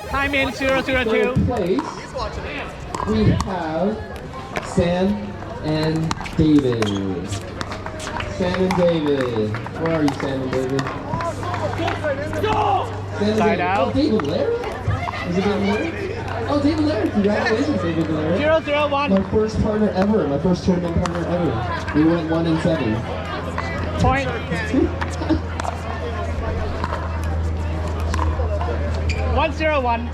Time in 002. Third place, we have Sam and David. Sam and David. Where are you, Sam and David? Sam Side out. Oh, David Larry? Is it David Larry? Oh, David Larry. Congratulations, David Larry. 001. My first partner ever. My first tournament partner ever. We went 1-7. Point. 101.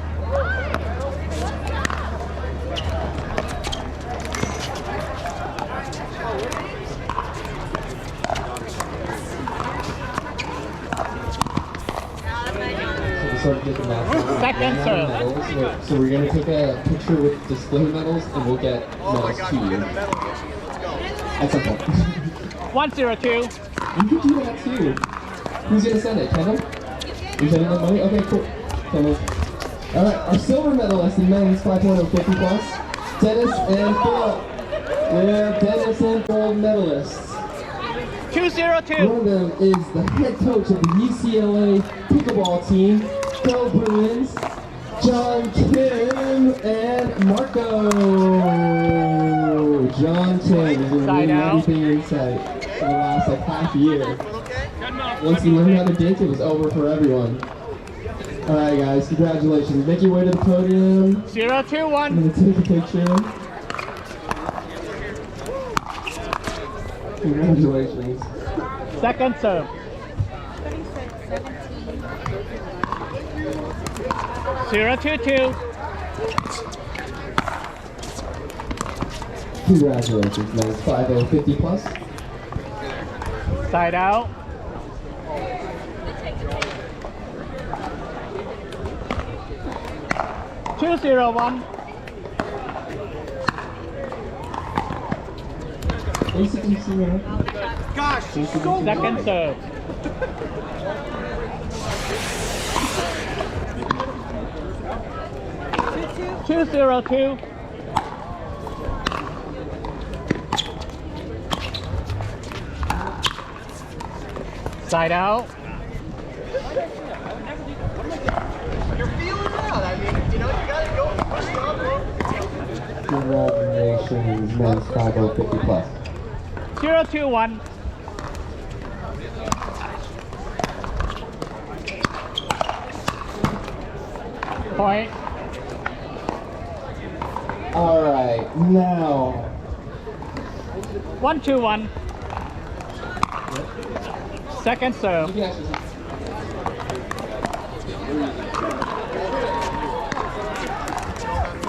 Second serve. So we're going to take a picture with display medals and we'll get medals to you. At some point. 102. You can do that too. Who's going to send it? Kendall? You're sending the money? Okay, cool. Kendall. Alright, our silver medalists in men's 5.050 plus, Dennis and Phil. They're Dennis and gold medalists. 202. One of them is the head coach of the UCLA Pickleball team. Go Bruins, John Kim and Marco. John Kim has been winning everything in sight for the last half year. Once he learned how to dink, it was over for everyone. All right, guys, congratulations. Make your way to the podium. 021. I'm gonna take a picture. Congratulations. Second serve. 022. Congratulations, men's 5.050 plus. Side out. 201. Gosh, second serve. 202. Side out. You're feeling out. I mean, you know, you gotta go push the envelope. Congratulations, men's 5.050 plus. 021. Point. All right, now 121. Second serve.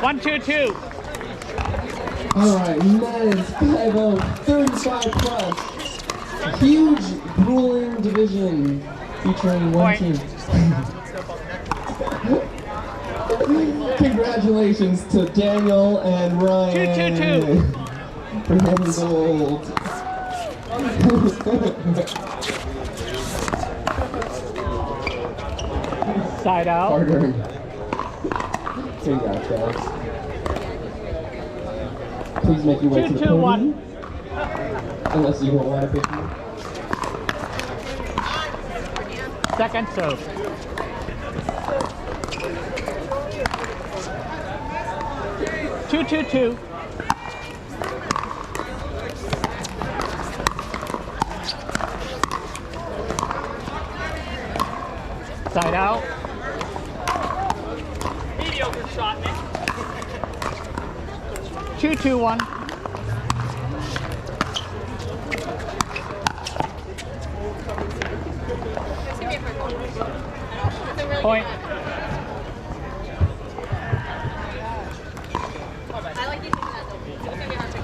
122. All right, men's 5.035 plus. Huge grueling division featuring one team. Congratulations to Daniel and Ryan 222. for having gold. Side out. Harder. Congrats, guys. Please make your way to the 221. podium. Unless you don't want to pick me. Second serve. 222. Side out. Mediocre shot, man. 221. Point. I like you taking that though. It's gonna be hard to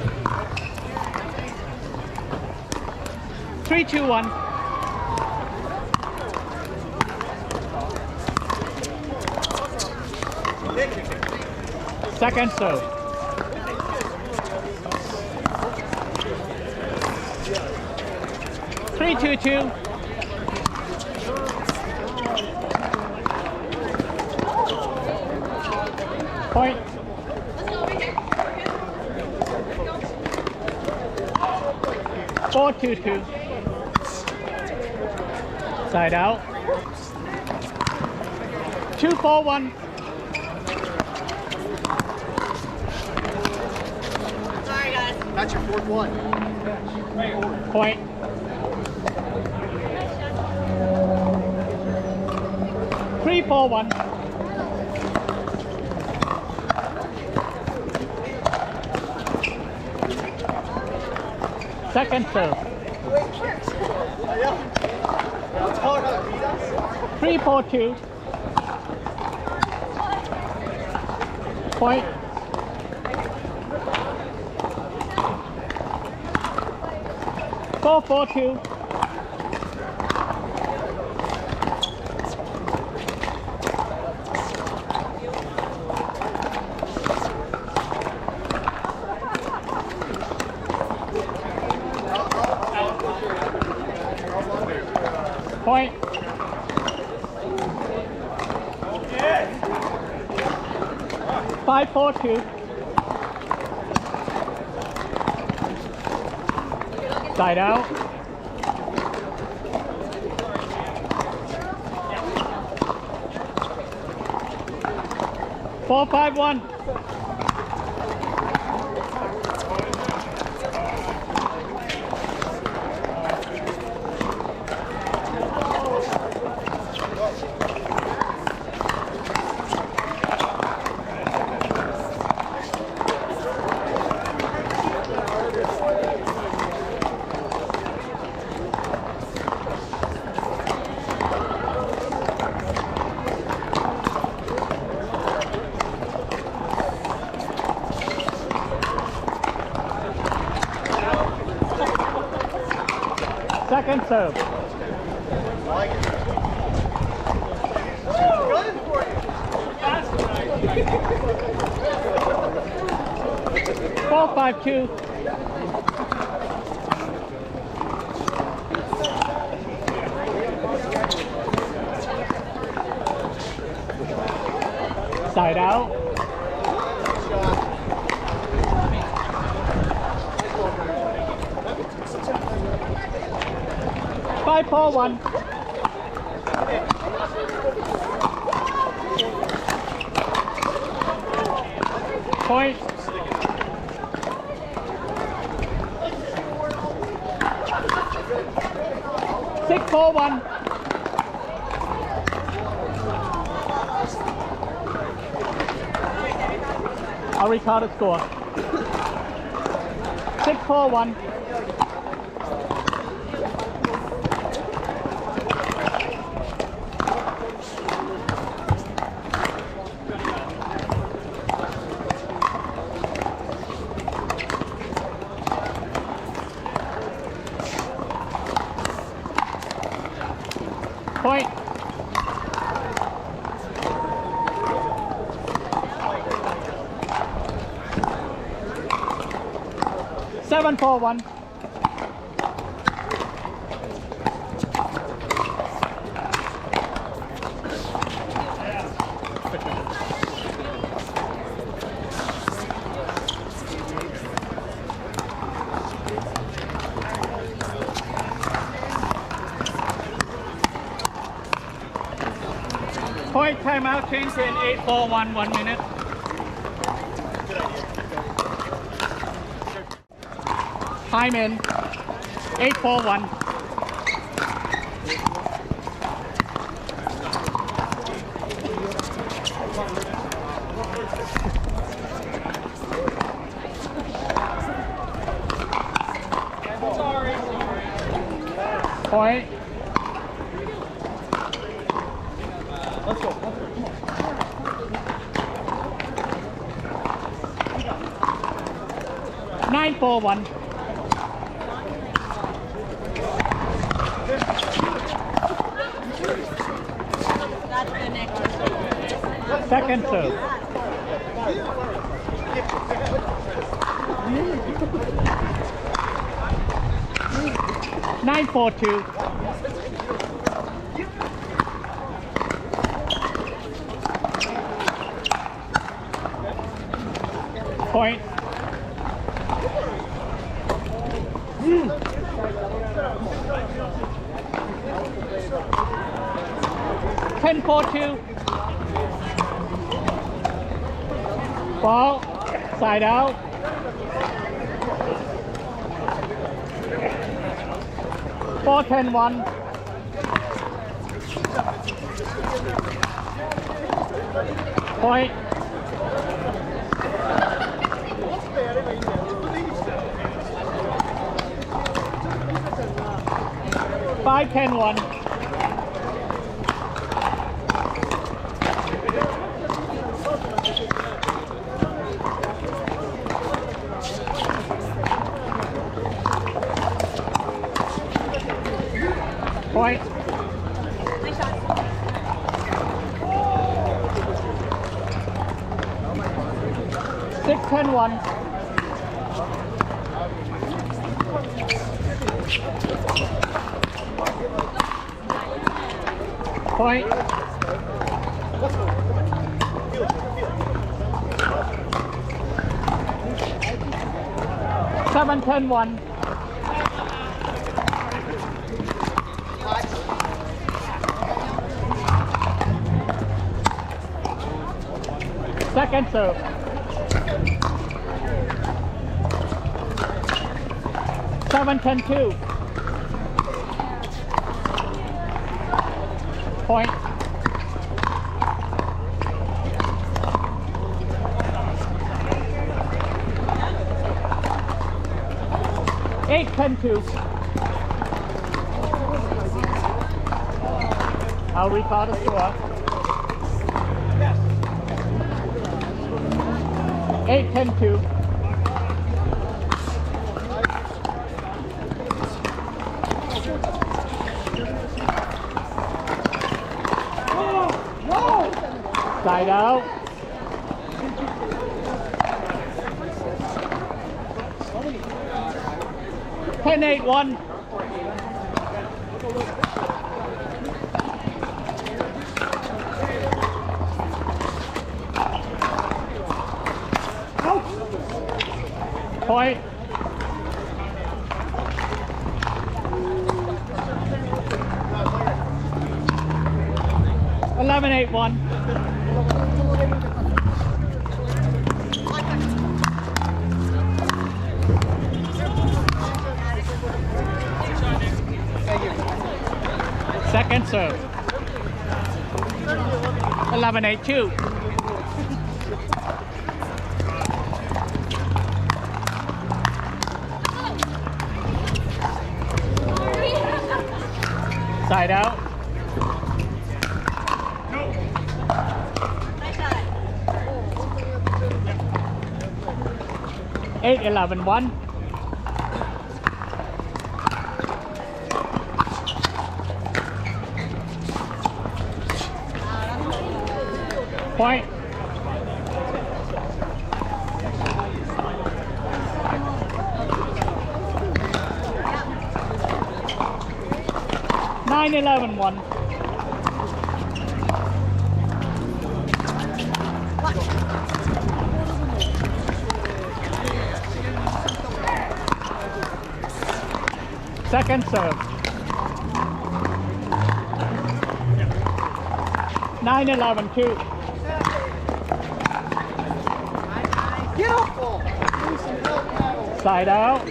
321. Second serve. 322. Point. Let's go over here. 422. Side out. 241. Sorry, guys. That's your fourth one. Point. Three, 4, 1. Second serve. Yeah, it's hard to beat us. 3, 4, 2. Point. Four, 4, 2. Point. Five, 4, 2. Side out. Four, 5, 1. Second serve. Gunning for you. 4, 5, 2. Side out. Five, 4, 1. Point. Six, 4, 1. I'll record the score. 6, 4, 1. Point. Seven, 4, 1. Point, timeout, change in 8, 4, 1, 1 minute. Time in 8, 4, 1. Point. Let's go. 9, 4, 1. That's the next one. Second serve. Nine, 4, 2. Point. 10, 4, 2. Ball, side out. Four, 10-1. Point. 5-10-1. Point. 6-10-1. Point. 7-10-1. Second serve. Seven, 10-2. Point. Eight, 10-2. I'll recall the score. 8-10-2. Side out. Ten, 8-1. Point. 11-8-1. Second serve. 11-8-2. Side out. Nice shot. 8-11-1. Point. 9-11-1. Second serve. 9-11-2. Side out.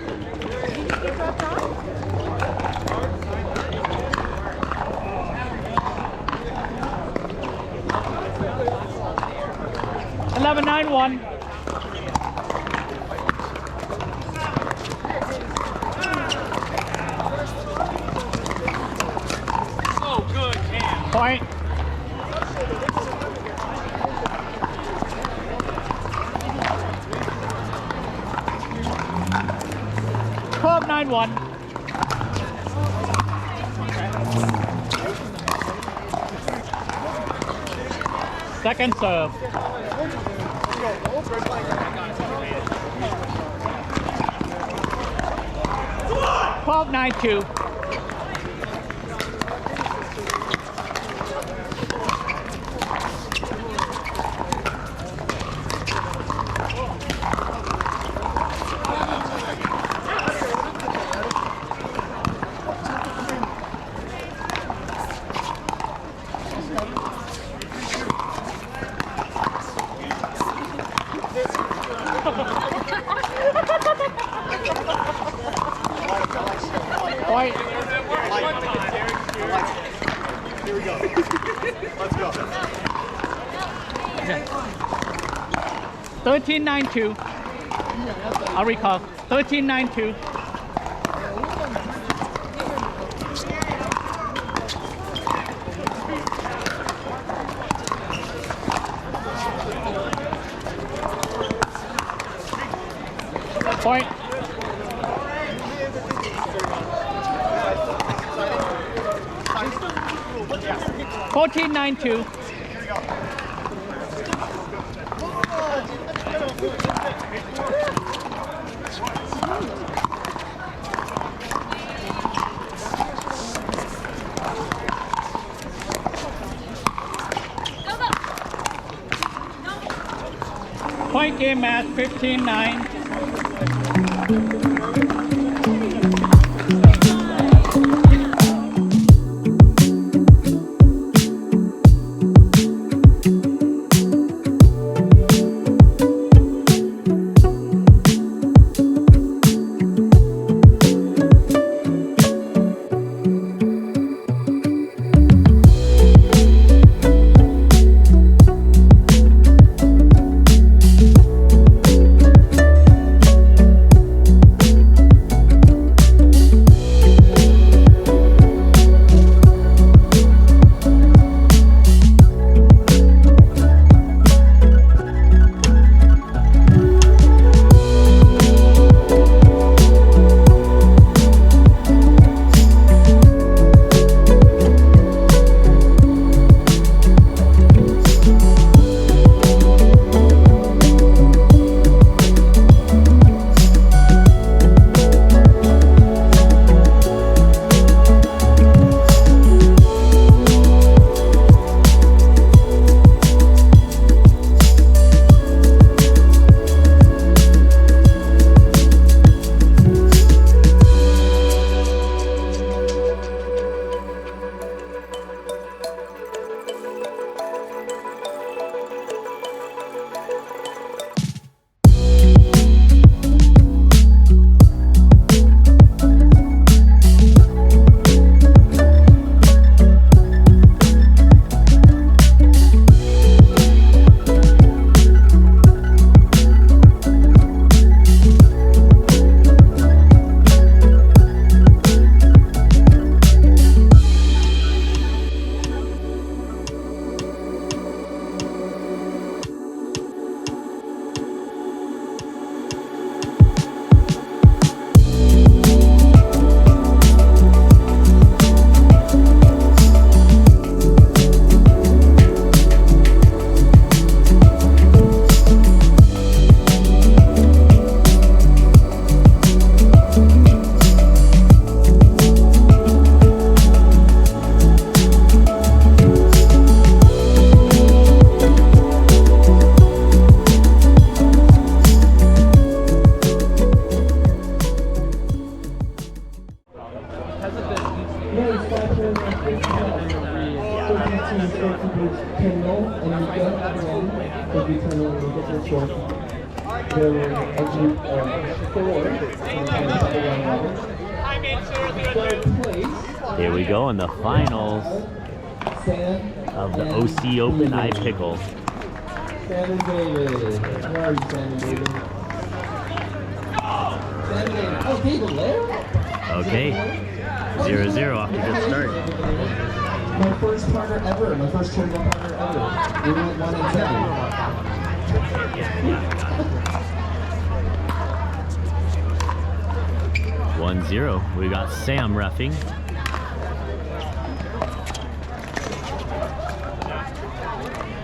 11-9-1. Oh, good, man. Point. 12-9-1. Second serve. 12-9-2. Okay. 13-9-2. I'll recall. 13-9-2. Point. Fourteen 9-2. Point game match 15-9. Here we go in the finals of the OC Open iPickle. Sam and David. Where are you, Sam and David? Sam and David. Oh, David there? Okay. 0-0 off to a good start. My first partner ever. My first tournament partner ever. We went 1-7. 1-0. We got Sam reffing.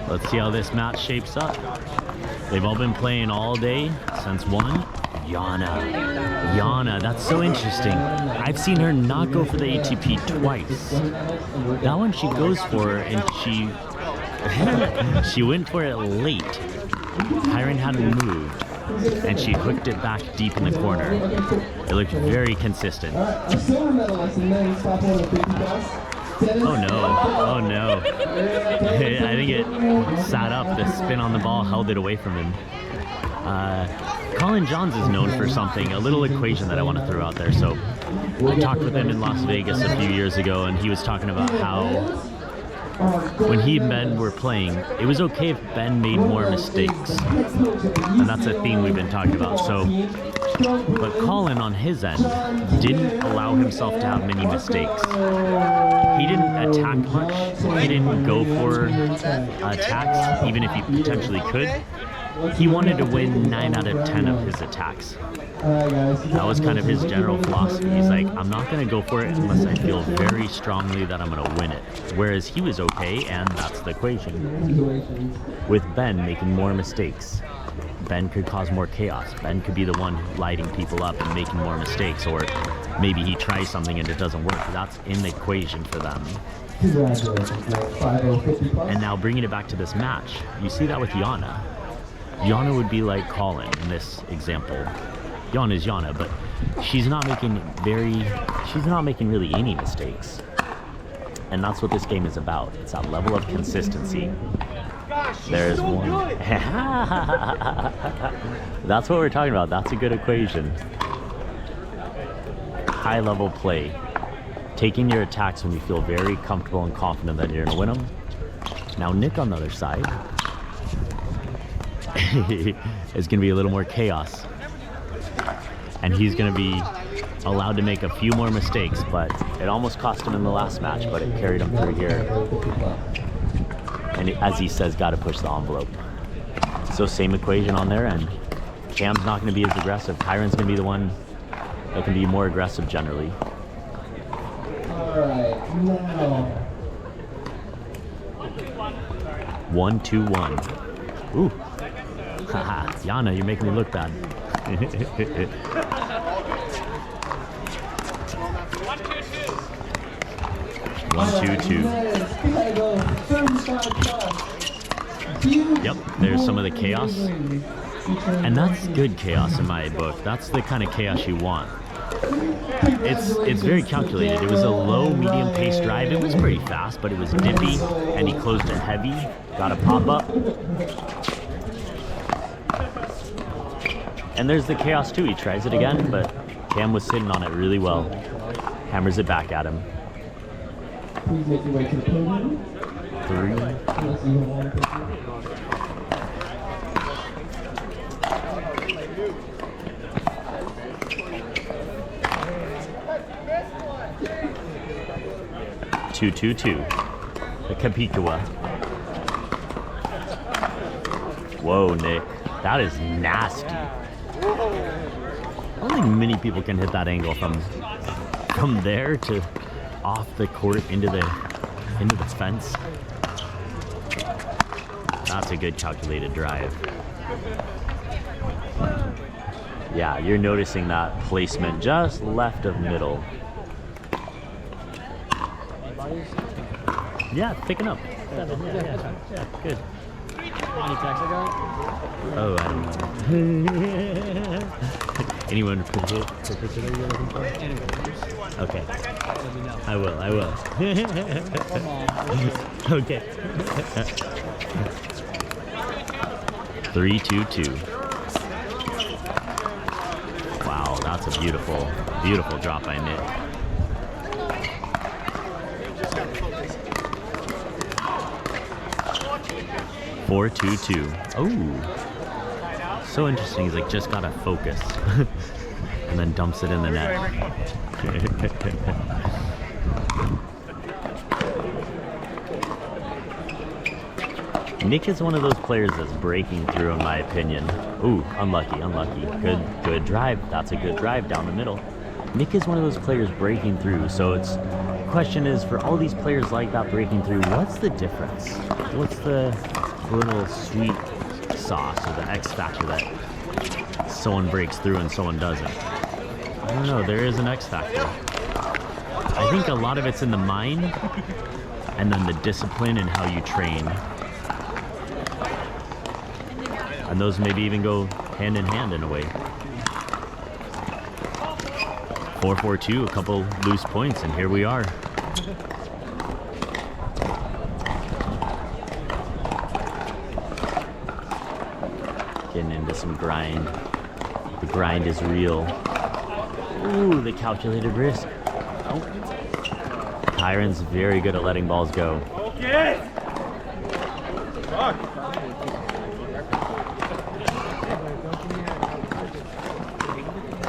Let's see how this match shapes up. They've all been playing all day since 1. Yana, that's so interesting. I've seen her not go for the ATP twice. That one she goes for, and she went for it late. Chiron hadn't moved, and she hooked it back deep in the corner. It looked very consistent. Our silver medalist in men's 550 plus. Oh no, oh no. I think it sat up. The spin on the ball held it away from him. Colin Johns is known for something, a little equation that I want to throw out there. So I talked with him in Las Vegas a few years ago, and he was talking about how when he and Ben were playing, it was okay if Ben made more mistakes. And that's a theme we've been talking about. So, but Colin on his end didn't allow himself to have many mistakes. He didn't attack much. He didn't go for attacks, even if he potentially could. He wanted to win 9 out of 10 of his attacks. That was kind of his general philosophy. He's like, I'm not going to go for it unless I feel very strongly that I'm going to win it. Whereas he was okay, and that's the equation. With Ben making more mistakes, Ben could cause more chaos. Ben could be the one lighting people up and making more mistakes, or maybe he tries something and it doesn't work. That's in the equation for them. And now bringing it back to this match, you see that with Yana. Yana would be like Colin in this example. Yana's Yana, but she's not making really any mistakes. And that's what this game is about. It's that level of consistency. There's one. That's what we're talking about. That's a good equation. High level play. Taking your attacks when you feel very comfortable and confident that you're going to win them. Now Nick on the other side is going to be a little more chaos. And he's going to be allowed to make a few more mistakes, but it almost cost him in the last match, but it carried him through here. And as he says, got to push the envelope. So same equation on their end. Cam's not going to be as aggressive. Chiron's going to be the one that can be more aggressive generally. All right, now. 1-2-1. Ooh. Haha, Yana, you're making me look bad. 1-2-2. Yep, there's some of the chaos. And that's good chaos in my book. That's the kind of chaos you want. It's very calculated. It was a low, medium pace drive. It was pretty fast, but it was dippy, and he closed it heavy. Got a pop up. And there's the chaos too. He tries it again, but Cam was sitting on it really well. Hammers it back at him. Please make your way to the podium. 3. Unless you want to. 2-2-2. The Kapikawa. Whoa, Nick. That is nasty. I don't think many people can hit that angle from there to off the court into the fence. That's a good calculated drive. Yeah, you're noticing that placement just left of middle. Yeah, it's picking up. 7, yeah, good. Any text I got? Oh, I don't know. Anyone particular you're looking for? Okay. I will. Okay. 3-2-2. Wow, that's a beautiful drop by Nick. 4-2-2. Oh, so interesting. He's like just gotta focus, and then dumps it in the net. Nick is one of those players that's breaking through, in my opinion. Ooh, unlucky. Good drive. That's a good drive down the middle. Nick is one of those players breaking through. So the question is, for all these players like that breaking through, what's the difference? What's the little sweet sauce or the X factor that someone breaks through and someone doesn't? I don't know. There is an X factor. I think a lot of it's in the mind, and then the discipline and how you train. And those maybe even go hand in hand in a way. 4-4-2, a couple loose points, and here we are. Getting into some grind. The grind is real. Ooh, the calculated risk. Oh. Chiron's very good at letting balls go.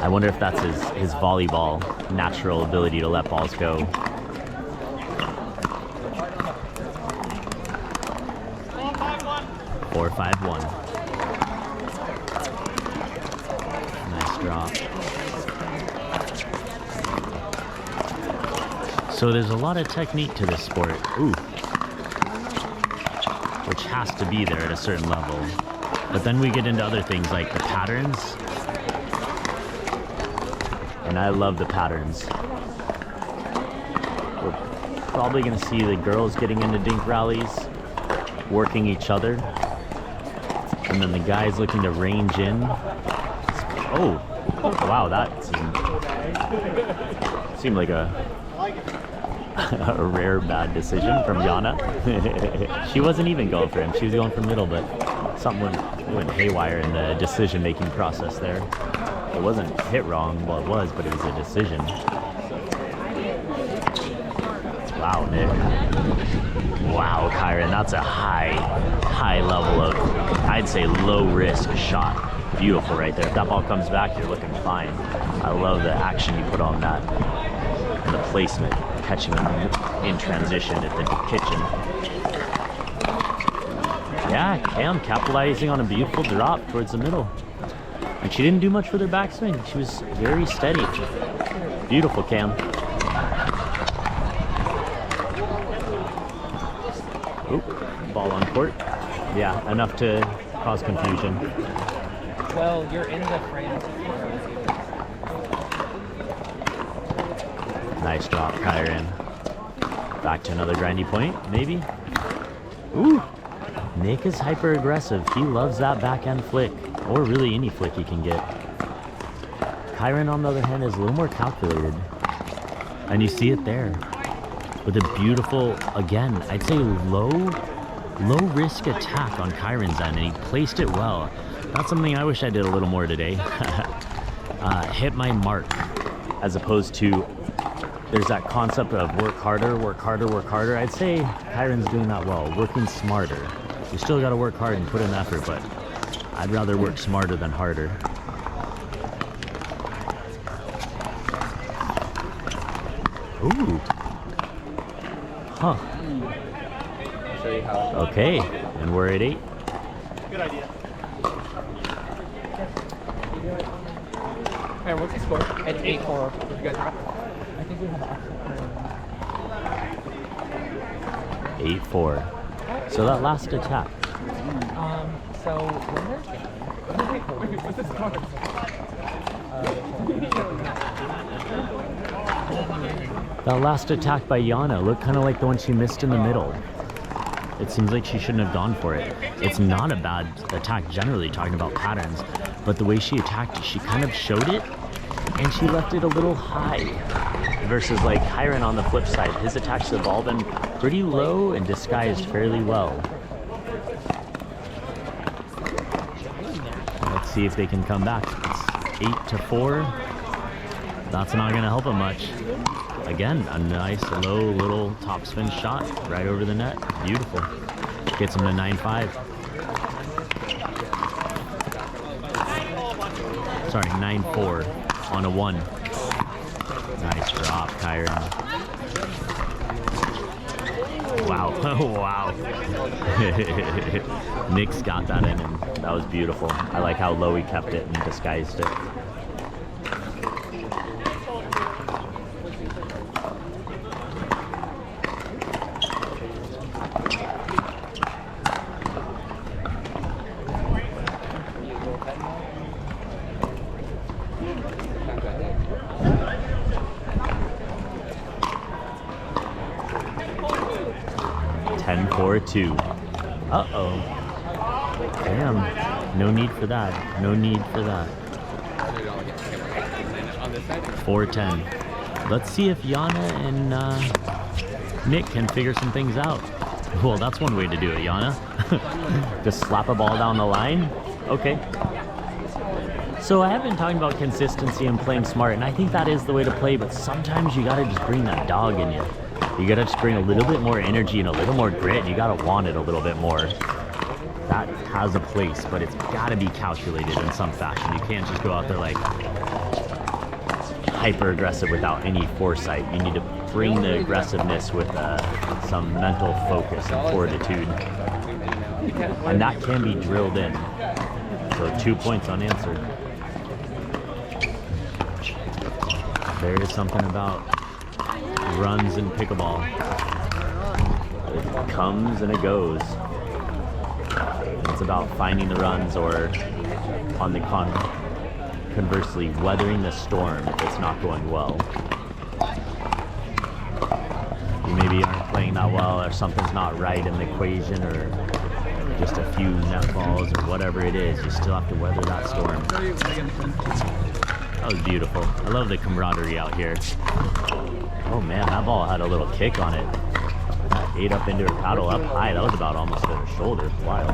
I wonder if that's his volleyball natural ability to let balls go. Four, 5-1. Nice drop. So there's a lot of technique to this sport. Ooh. Which has to be there at a certain level. But then we get into other things like the patterns. And I love the patterns. We're probably gonna see the girls getting into dink rallies, working each other. And then the guys looking to range in. Oh, wow, that seemed like a rare bad decision from Yana. She wasn't even going for him. She was going for middle, but something went haywire in the decision-making process there. It wasn't hit wrong, well it was, but it was a decision. Wow, Nick. Wow, Chiron, that's a high level of, I'd say low risk shot. Beautiful right there. If that ball comes back, you're looking fine. I love the action you put on that. And the placement, catching them in transition at the kitchen. Yeah, Cam capitalizing on a beautiful drop towards the middle. And she didn't do much with her backswing. She was very steady. Beautiful, Cam. Oop, ball on court. Yeah, enough to cause confusion. Well, you're in the frame. Nice drop, Chiron. Back to another grindy point, maybe? Ooh! Nick is hyper aggressive. He loves that backhand flick, or really any flick he can get. Chiron, on the other hand, is a little more calculated. And you see it there. With a beautiful, again, I'd say low risk attack on Chiron's end, and he placed it well. That's something I wish I did a little more today. Hit my mark, as opposed to, there's that concept of work harder, work harder, work harder. I'd say Chiron's doing that well, working smarter. You still gotta work hard and put in effort, but I'd rather work smarter than harder. Ooh. Huh. Show you how. Okay, and we're at 8. Good idea. Hey, what's the score? It's 8-4. Did you guys have? I think we have an 8-4. So that last attack. So when what's the score? That last attack by Yana looked kind of like the one she missed in the middle. It seems like she shouldn't have gone for it. It's not a bad attack generally, talking about patterns, but the way she attacked it, she kind of showed it, and she left it a little high. Versus like Chiron on the flip side, his attacks have all been pretty low and disguised fairly well. Let's see if they can come back. It's 8-4. That's not gonna help him much. Again, a nice low little topspin shot right over the net. Beautiful. Gets him to 9-5. Sorry, 9-4 on a 1. Nice drop, Chiron. Wow, wow. Nick's got that in him. That was beautiful. I like how low he kept it and disguised it. Two. Uh-oh. Damn. No need for that. No need for that. 4-10. Let's see if Yana and Nick can figure some things out. Well, that's one way to do it, Yana. Just slap a ball down the line? Okay. So I have been talking about consistency and playing smart, and I think that is the way to play, but sometimes you gotta just bring that dog in you. You gotta just bring a little bit more energy and a little more grit. You gotta want it a little bit more. That has a place, but it's gotta be calculated in some fashion. You can't just go out there like hyper aggressive without any foresight. You need to bring the aggressiveness with some mental focus and fortitude. And that can be drilled in. So 2 points unanswered. There is something about runs in pickleball. It comes and it goes. It's about finding the runs, or on the conversely, weathering the storm if it's not going well. You maybe aren't playing that well, or something's not right in the equation, or just a few net balls or whatever it is. You still have to weather that storm. That was beautiful. I love the camaraderie out here. Oh man, that ball had a little kick on it. That ate up into her paddle up high. That was about almost at her shoulder. Wild.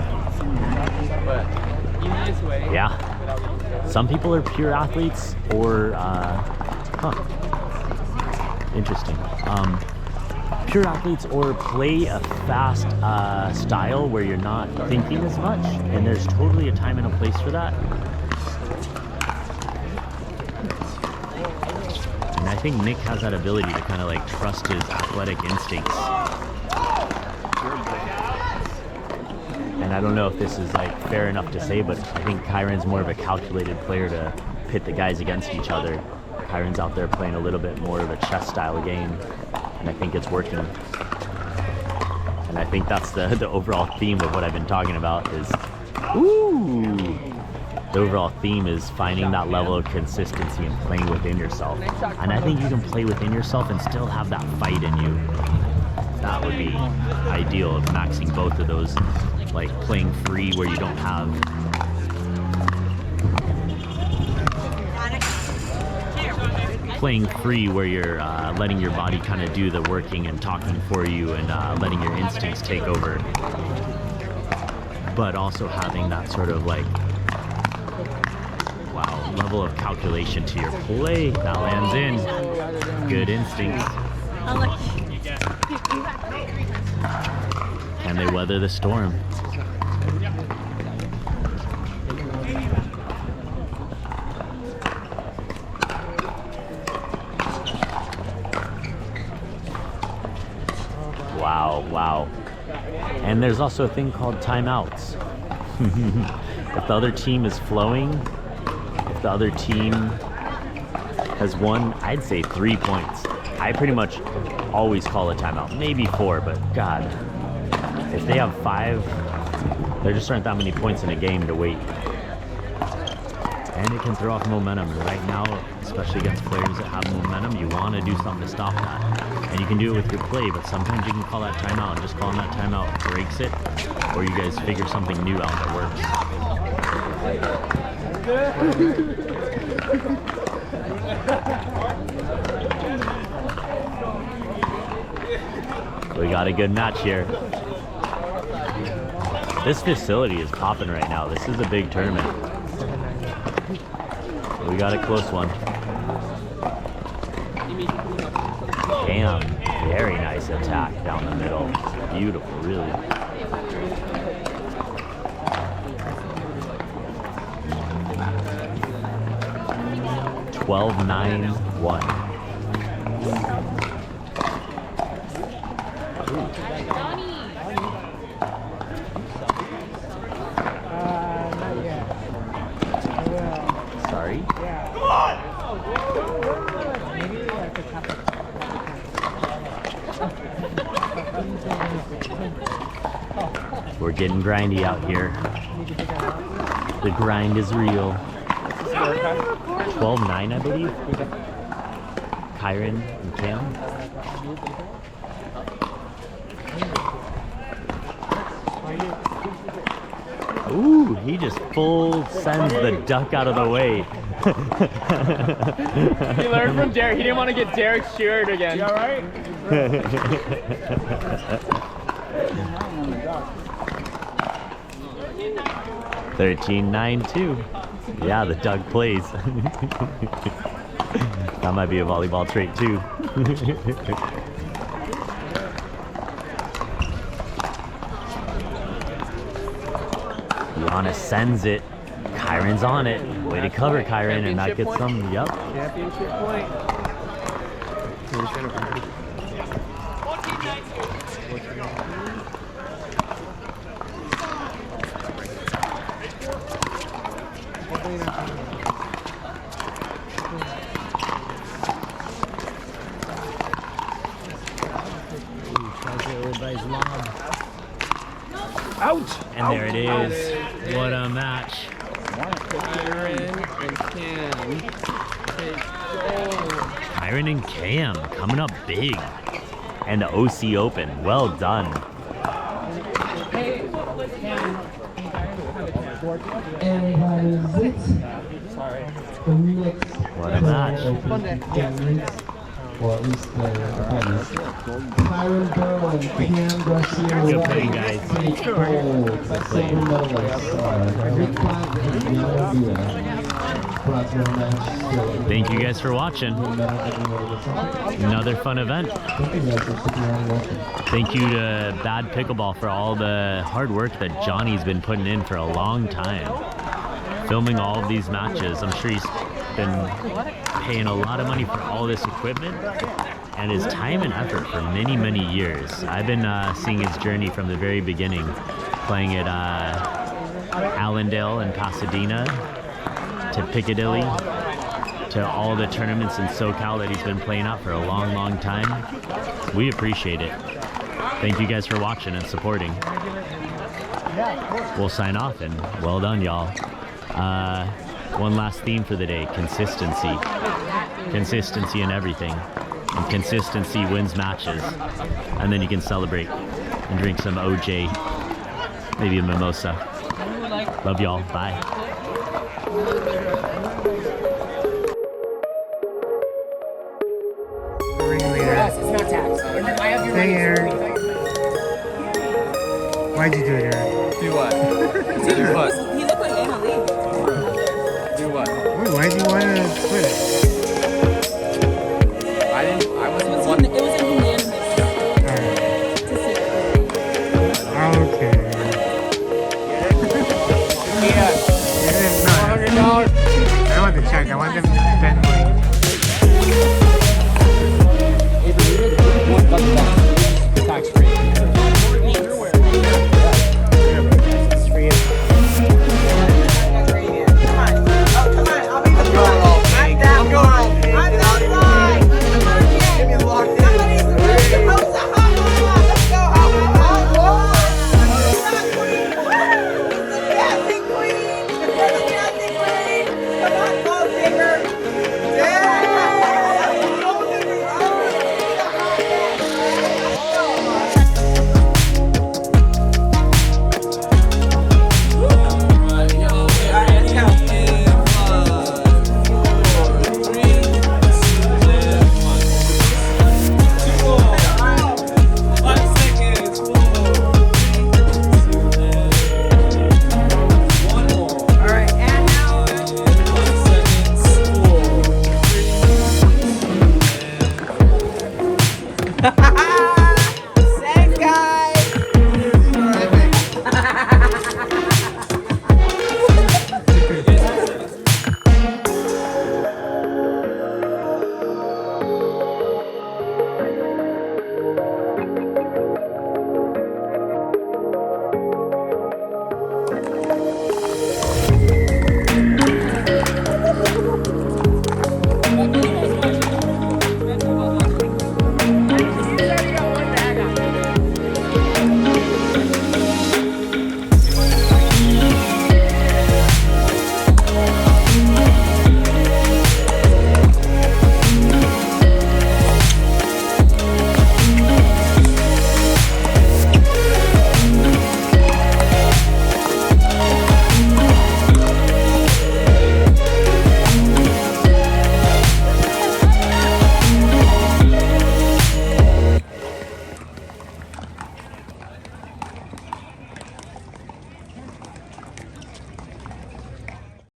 Yeah. Some people are pure athletes, or interesting. Pure athletes, or play a fast style where you're not thinking as much, and there's totally a time and a place for that. And I think Nick has that ability to kind of like trust his athletic instincts. And I don't know if this is like fair enough to say, but I think Chiron's more of a calculated player to pit the guys against each other. Chiron's out there playing a little bit more of a chess style game, and I think it's working. And I think that's the overall theme of what I've been talking about is, the overall theme is finding that level of consistency and playing within yourself. And I think you can play within yourself and still have that fight in you. That would be ideal, of maxing both of those, like playing free where you don't have playing free where you're letting your body kind of do the working and talking for you, and letting your instincts take over, but also having that sort of like, wow, level of calculation to your play. That lands in. Good instincts. And they weather the storm. Wow. And there's also a thing called timeouts. If the other team is flowing, if the other team has won, I'd say 3 points. I pretty much always call a timeout, maybe 4, but God, if they have 5, there just aren't that many points in a game to wait. And it can throw off momentum. Right now, especially against players that have momentum, you want to do something to stop that. And you can do it with your play, but sometimes you can call that timeout, and just calling that timeout breaks it, or you guys figure something new out that works. We got a good match here. This facility is popping right now. This is a big tournament. We got a close one. Damn, very nice attack down the middle. Beautiful, really. (12-9-1). Sorry. We're getting grindy out here. The grind is real. 12-9, I believe. Chiron and Cam. Ooh, he just full sends the duck out of the way. He learned from Derek. He didn't want to get Derek sheared again. You all right? 13-9-2. Yeah, the duck plays. That might be a volleyball trait too. Yana sends it. Chiron's on it. Way to cover, Chiron, and that gets them. Yep. Championship point. Out. And there it is. What a match. Chiron and Cam take gold. Chiron and Cam coming up big. And the OC Open. Well done. And that is it. The next What a match. Or at least the finals. Chiron Burl and Cam Garcia. Good playing, guys. Take gold. Silver medalists are Wright and Yana Newell. Bronze medal match. Thank you guys for watching. Another fun event. Thank you guys for sticking around and watching. Thank you to Bad Pickleball for all the hard work that Johnny's been putting in for a long time. Filming all of these matches. I'm sure he's been paying a lot of money for all this equipment and his time and effort for many, many years. I've been seeing his journey from the very beginning, playing at Allendale and Pasadena to Piccadilly to all the tournaments in SoCal that he's been playing at for a long, long time. We appreciate it. Thank you guys for watching and supporting. We'll sign off, and well done, y'all. One last theme for the day: consistency. Consistency in everything. And consistency wins matches. And then you can celebrate and drink some OJ, maybe a mimosa. Love y'all. Bye. Yes, it's not taxed. I have your money. Why'd you do it, Eric? Do what? Do what? He looked like Anna Lee. Do what? Wait, why'd you want to split it? I wasn't the one. It was unanimous. Alright. Okay. Yeah. No, $100. I want the check. I want them.